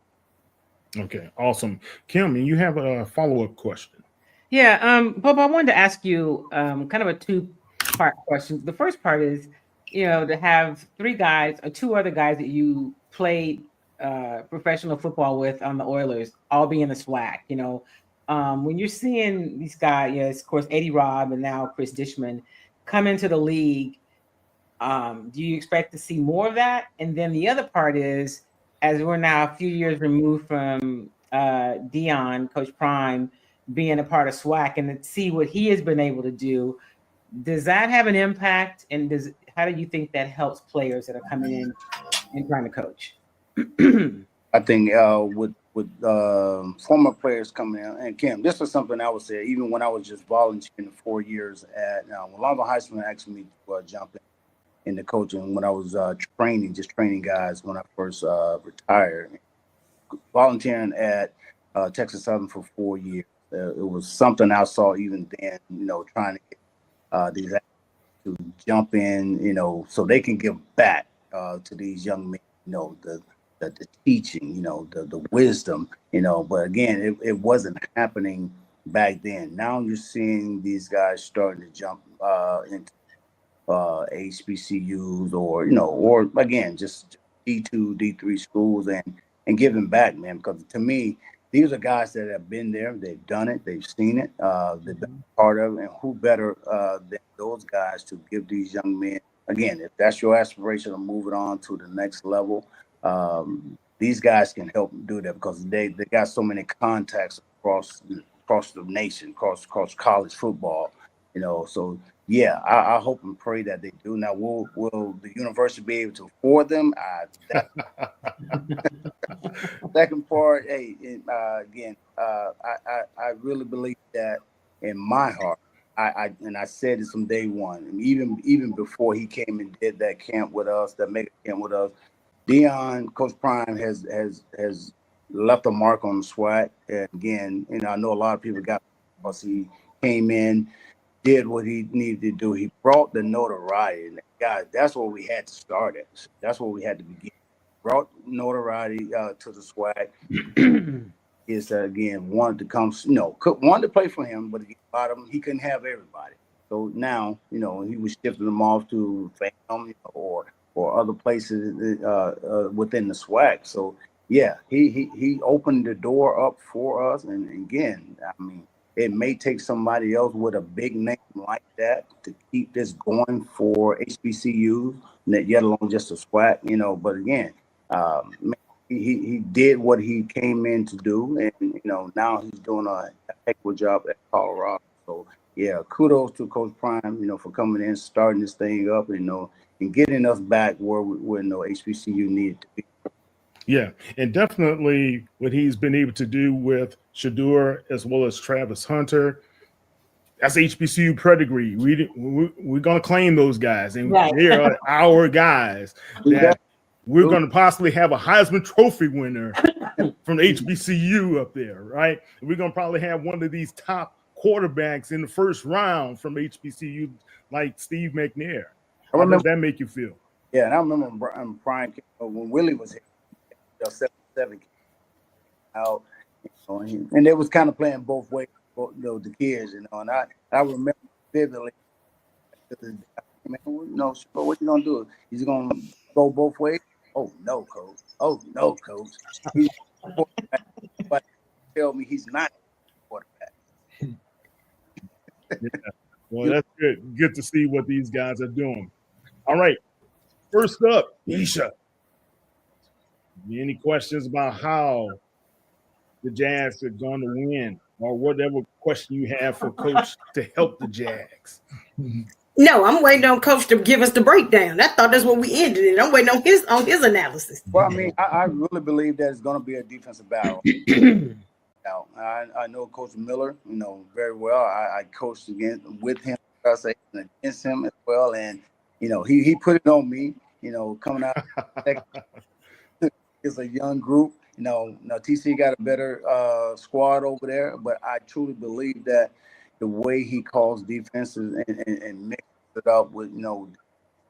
Okay, awesome. Kim, you have a follow-up question. Yeah, Bubba, I wanted to ask you kind of a two-part question. The first part is, to have three guys or two other guys that you played professional football with on the Oilers, all be in the SWAC. When you're seeing these guys, of course, Eddie Robb and now Cris Dishman come into the league, do you expect to see more of that? And then the other part is, as we're now a few years removed from Dion, Coach Prime, being a part of SWAC and to see what he has been able to do, does that have an impact? And how do you think that helps players that are coming in and trying to coach? I think with former players coming in, and Kim, this was something I would say even when I was just volunteering the 4 years at Lonzo Heisman asked me to jump in the coaching when I was training guys when I first retired. Volunteering at Texas Southern for 4 years. It was something I saw even then, trying to get these athletes to jump in, so they can give back to these young men, the teaching, the wisdom, but again, it wasn't happening back then. Now you're seeing these guys starting to jump into HBCUs or again, just D2, D3 schools and giving back, man, because to me, these are guys that have been there, they've done it, they've seen it, they've been part of it, and who better than those guys to give these young men, again, if that's your aspiration of moving on to the next level, these guys can help do that because they got so many contacts across the nation, across college football, so yeah, I hope and pray that they do. Now, will the university be able to afford them? Second part, again, I really believe that in my heart. I said it from day one, and even before he came and did that camp with us, that mega camp with us, Dion, Coach Prime has left a mark on the SWAC. And again, I know a lot of people got because he came in, did what he needed to do. He brought the notoriety. And guys, that's where we had to start at. That's where we had to begin. Brought notoriety to the SWAC. Is again wanted to come, wanted to play for him, but again, a lot of them he couldn't have everybody. So now, he was shifting them off to FAM or other places within the SWAC. So yeah, he opened the door up for us. And again, I mean, it may take somebody else with a big name like that to keep this going for HBCUs, yet alone just a SWAC, But again, he did what he came in to do, and now he's doing a heck of a job at Colorado. So yeah, kudos to Coach Prime, for coming in, starting this thing up, and getting us back where HBCU needed to be. Yeah, and definitely what he's been able to do with Shedeur as well as Travis Hunter, that's HBCU pedigree. We're going to claim those guys, and they are our guys that we're going to possibly have a Heisman Trophy winner from HBCU up there, right? We're going to probably have one of these top quarterbacks in the first round from HBCU like Steve McNair. How does that make you feel? Yeah, and I remember Brian, when Willie was here, 7 out, and they was kind of playing both ways, the kids, and I remember vividly, man, what you gonna do? He's gonna go both ways? Oh no, coach. Oh no, coach. He's but tell me he's not quarterback. Yeah. Well, that's good. Good to see what these guys are doing. All right. First up, Isha. Any questions about how the Jags are going to win, or whatever question you have for Coach to help the Jags? No, I'm waiting on Coach to give us the breakdown. I thought that's what we ended it. I'm waiting on his analysis. Well, I mean, I really believe that it's going to be a defensive battle. I know Coach Miller, very well. I coached with him, against him as well, and he put it on me. Coming out. It's a young group, Now TC got a better squad over there, but I truly believe that the way he calls defenses and mixes it up with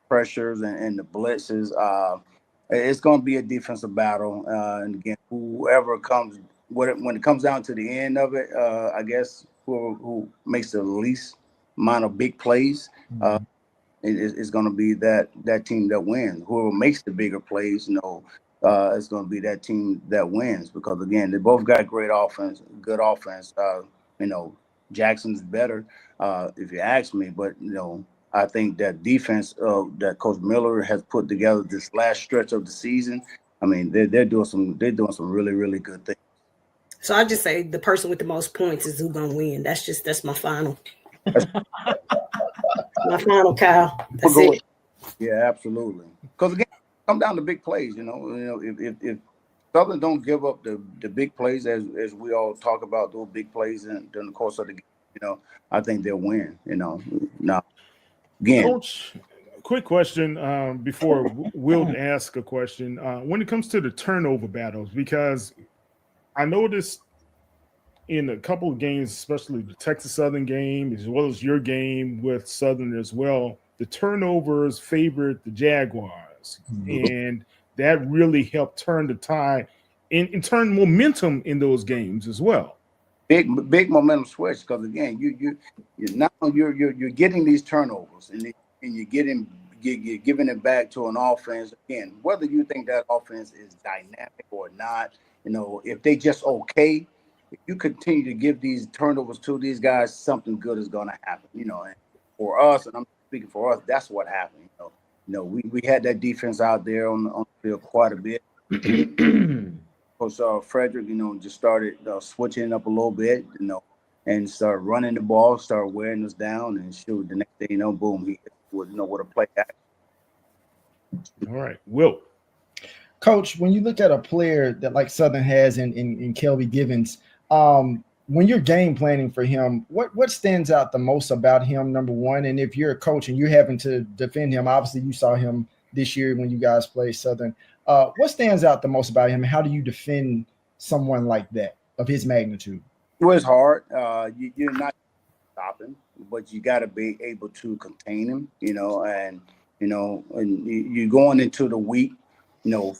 pressures and the blitzes, it's going to be a defensive battle. And again, whoever comes when it comes down to the end of it, I guess who makes the least amount of big plays. It's going to be that team that wins. Whoever makes the bigger plays, it's going to be that team that wins, because again, they both got great offense, good offense. Jackson's better, if you ask me, but I think that defense that Coach Miller has put together this last stretch of the season, I mean, they're doing some really, really good things. So I just say the person with the most points is who's gonna win. That's my final. My final, Kyle. That's it. Yeah, absolutely. Because again, come down to big plays. If Southern don't give up the big plays as we all talk about those big plays during the course of the game, I think they'll win. Now again, Coach, quick question before Will ask a question. When it comes to the turnover battles, because I noticed in a couple of games, especially the Texas Southern game, as well as your game with Southern as well, the turnovers favored the Jaguars. And that really helped turn the tide and turn momentum in those games as well. Big momentum switch, because again, you're getting these turnovers and you're giving it back to an offense. Again, whether you think that offense is dynamic or not, if they just okay, if you continue to give these turnovers to these guys, something good is going to happen. And for us, and I'm speaking for us, that's what happened. We had that defense out there on the field quite a bit. Coach Frederick, just started switching up a little bit, and started running the ball, started wearing us down, and shoot, the next thing boom, he would with a play action. All right, Will. Coach, when you look at a player that like Southern has in Kelby Givens, when you're game planning for him, what stands out the most about him, number one? And if you're a coach and you're having to defend him, obviously you saw him this year when you guys played Southern. What stands out the most about him? How do you defend someone like that of his magnitude? Well, it's hard. You're not stopping, but you got to be able to contain him, and you're going into the week,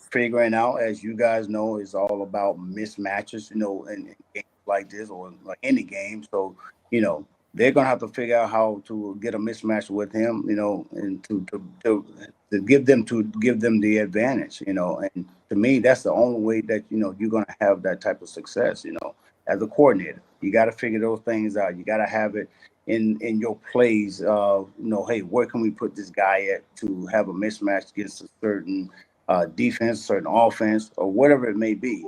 figuring out, as you guys know, is all about mismatches, in games like this or like any game. So, they're going to have to figure out how to get a mismatch with him, and to give them the advantage, and to me, that's the only way that, you're going to have that type of success, as a coordinator. You got to figure those things out. You got to have it in your plays. Hey, where can we put this guy at to have a mismatch against a certain defense, certain offense, or whatever it may be.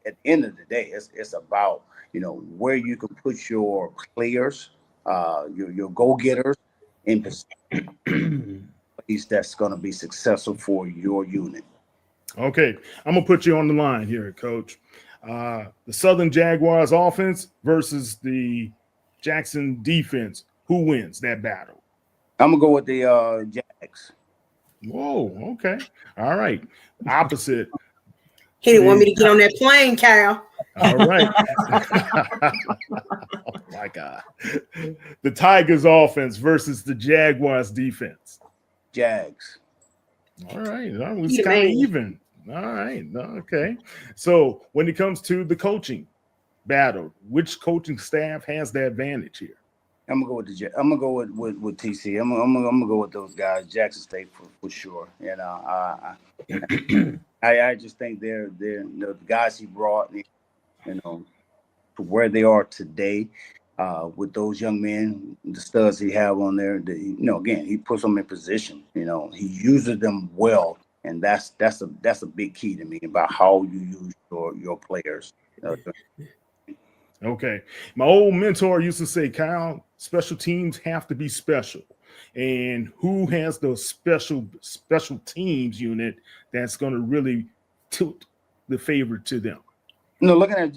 At the end of the day, it's about, where you can put your players, your go-getters in position that's going to be successful for your unit. Okay, I'm going to put you on the line here, Coach. The Southern Jaguars offense versus the Jackson defense. Who wins that battle? I'm going to go with the Jags. Whoa, okay. All right. Opposite. He didn't want me to get on that plane, Kyle. All right. Oh, my God. The Tigers offense versus the Jaguars defense. Jags. All right. It's kind of even. All right. Okay. So when it comes to the coaching battle, which coaching staff has the advantage here? I'm gonna go with I'm gonna go with TC. I'm gonna go with those guys. Jackson State for sure. I just think they're the guys he brought, to where they are today, with those young men, the studs he have on there. Again, he puts them in position. He uses them well, and that's a big key to me about how you use your players. Okay. My old mentor used to say, Kyle, special teams have to be special. And who has the special teams unit that's going to really tilt the favor to them? Looking at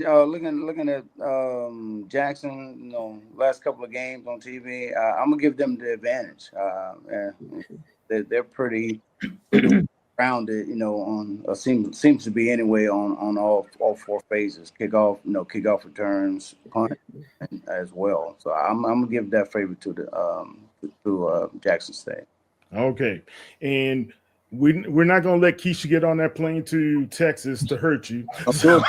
Jackson, last couple of games on TV, I'm gonna give them the advantage. They're pretty grounded, on seems to be anyway on all four phases: kickoff, returns, punt, as well. So I'm gonna give that favor to Jackson State. Okay, and we're not gonna let Keisha get on that plane to Texas to hurt you. So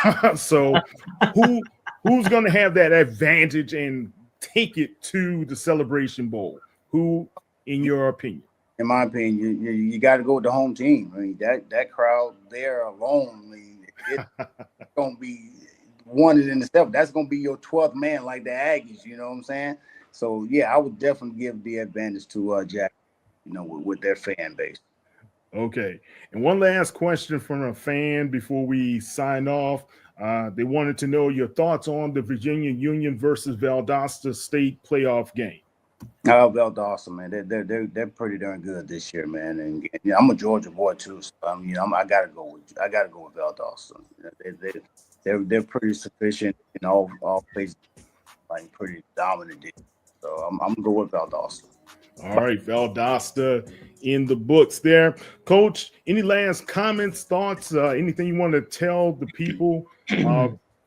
who's gonna have that advantage and take it to the Celebration Bowl? Who, in your opinion? In my opinion, you got to go with the home team. I mean, that crowd there alone, I mean, it's gonna be one in itself. That's gonna be your 12th man, like the Aggies. You know what I'm saying? So yeah, I would definitely give the advantage to Jack, with their fan base. Okay, and one last question from a fan before we sign off. They wanted to know your thoughts on the Virginia Union versus Valdosta State playoff game. Valdosta, man, they're pretty darn good this year, man. And I'm a Georgia boy too, so I gotta go with Valdosta. They're pretty sufficient in all places, like pretty dominant. So I'm gonna go with Valdosta. All right, Valdosta in the books there. Coach, any last comments, thoughts, anything you want to tell the people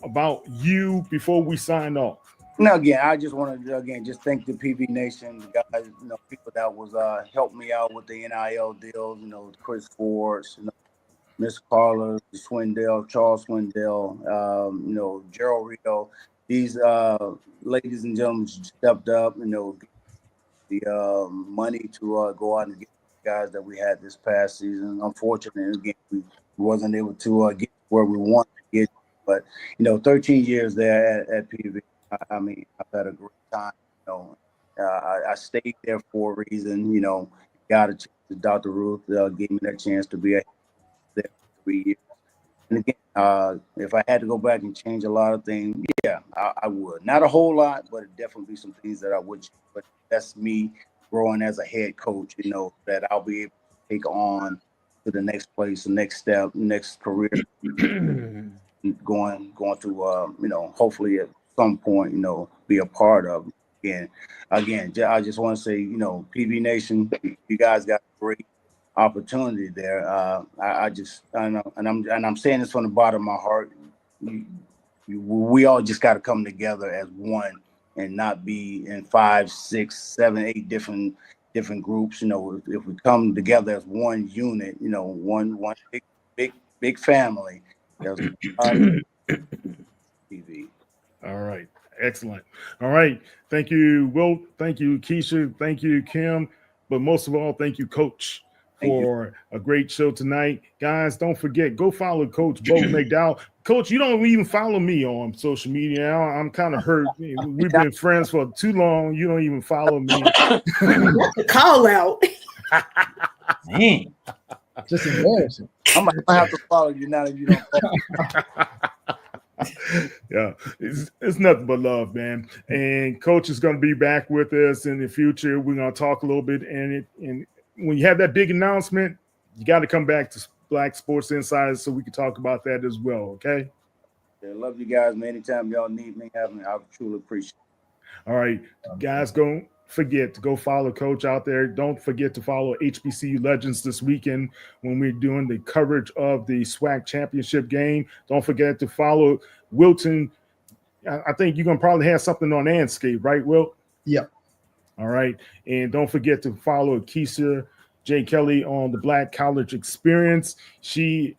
about you before we sign off? No, again, I just want to just thank the PV Nation, the guys, people that was helped me out with the NIL deals, Chris Fords, Miss Carla Swindell, Charles Swindell, Gerald Rio. These ladies and gentlemen stepped up, the money to go out and get the guys that we had this past season. Unfortunately, again, we wasn't able to get where we wanted to get. But 13 years there at PV, I mean, I've had a great time. I stayed there for a reason. Got a chance. Dr. Ruth gave me that chance to be there for 3 years. And again, if I had to go back and change a lot of things, yeah, I would. Not a whole lot, but it'd definitely be some things that I would change. But that's me growing as a head coach, that I'll be able to take on to the next place, the next step, next career, going to, hopefully at some point, be a part of. Again, I just want to say, PV Nation, you guys got a great opportunity there. I know, and I'm saying this from the bottom of my heart. We all just got to come together as one and not be in 5, 6, 7, 8 different groups. If we come together as one unit, one big family. TV. All right. Excellent. All right. Thank you, Wilt. Thank you, Keisha. Thank you, Kim. But most of all, thank you, Coach, for a great show tonight. Guys, don't forget, go follow Coach Bubba McDowell. Coach, you don't even follow me on social media. I'm kind of hurt. We've been friends for too long. You don't even follow me. Call out. Man. Just embarrassing. I might have to follow you now that you don't follow. Yeah, it's nothing but love, man. And Coach is going to be back with us in the future. We're going to talk a little bit. And when you have that big announcement, you got to come back to Black Sports Insiders so we can talk about that as well, okay? Yeah, love you guys, man. Anytime y'all need me, I truly appreciate it. All right, guys, don't forget to go follow Coach out there. Don't forget to follow HBCU Legends this weekend when we're doing the coverage of the SWAC championship game. Don't forget to follow Wilton. I think you're going to probably have something on Anscape, right, Wilt? Yeah. All right. And don't forget to follow Keisha J. Kelly on the Black College Experience. Keisha's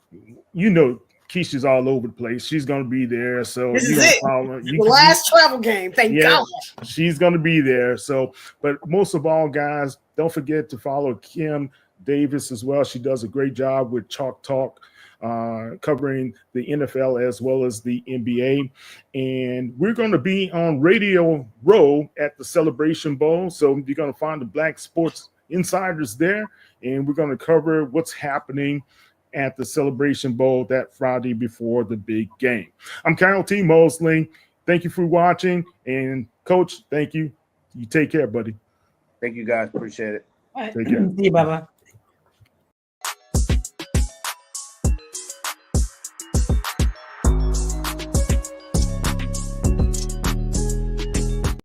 all over the place. She's going to be there. So this is it. The last travel game. Thank God. She's going to be there. So, but most of all, guys, don't forget to follow Kim Davis as well. She does a great job with Chalk Talk, covering the NFL as well as the NBA. And we're going to be on Radio Row at the Celebration Bowl. So you're going to find the Black Sports Insiders there. And we're going to cover what's happening at the Celebration Bowl that Friday before the big game. I'm Kyle T. Mosley. Thank you for watching. And Coach, thank you. You take care, buddy. Thank you, guys. Appreciate it. Take care. See you, Bubba.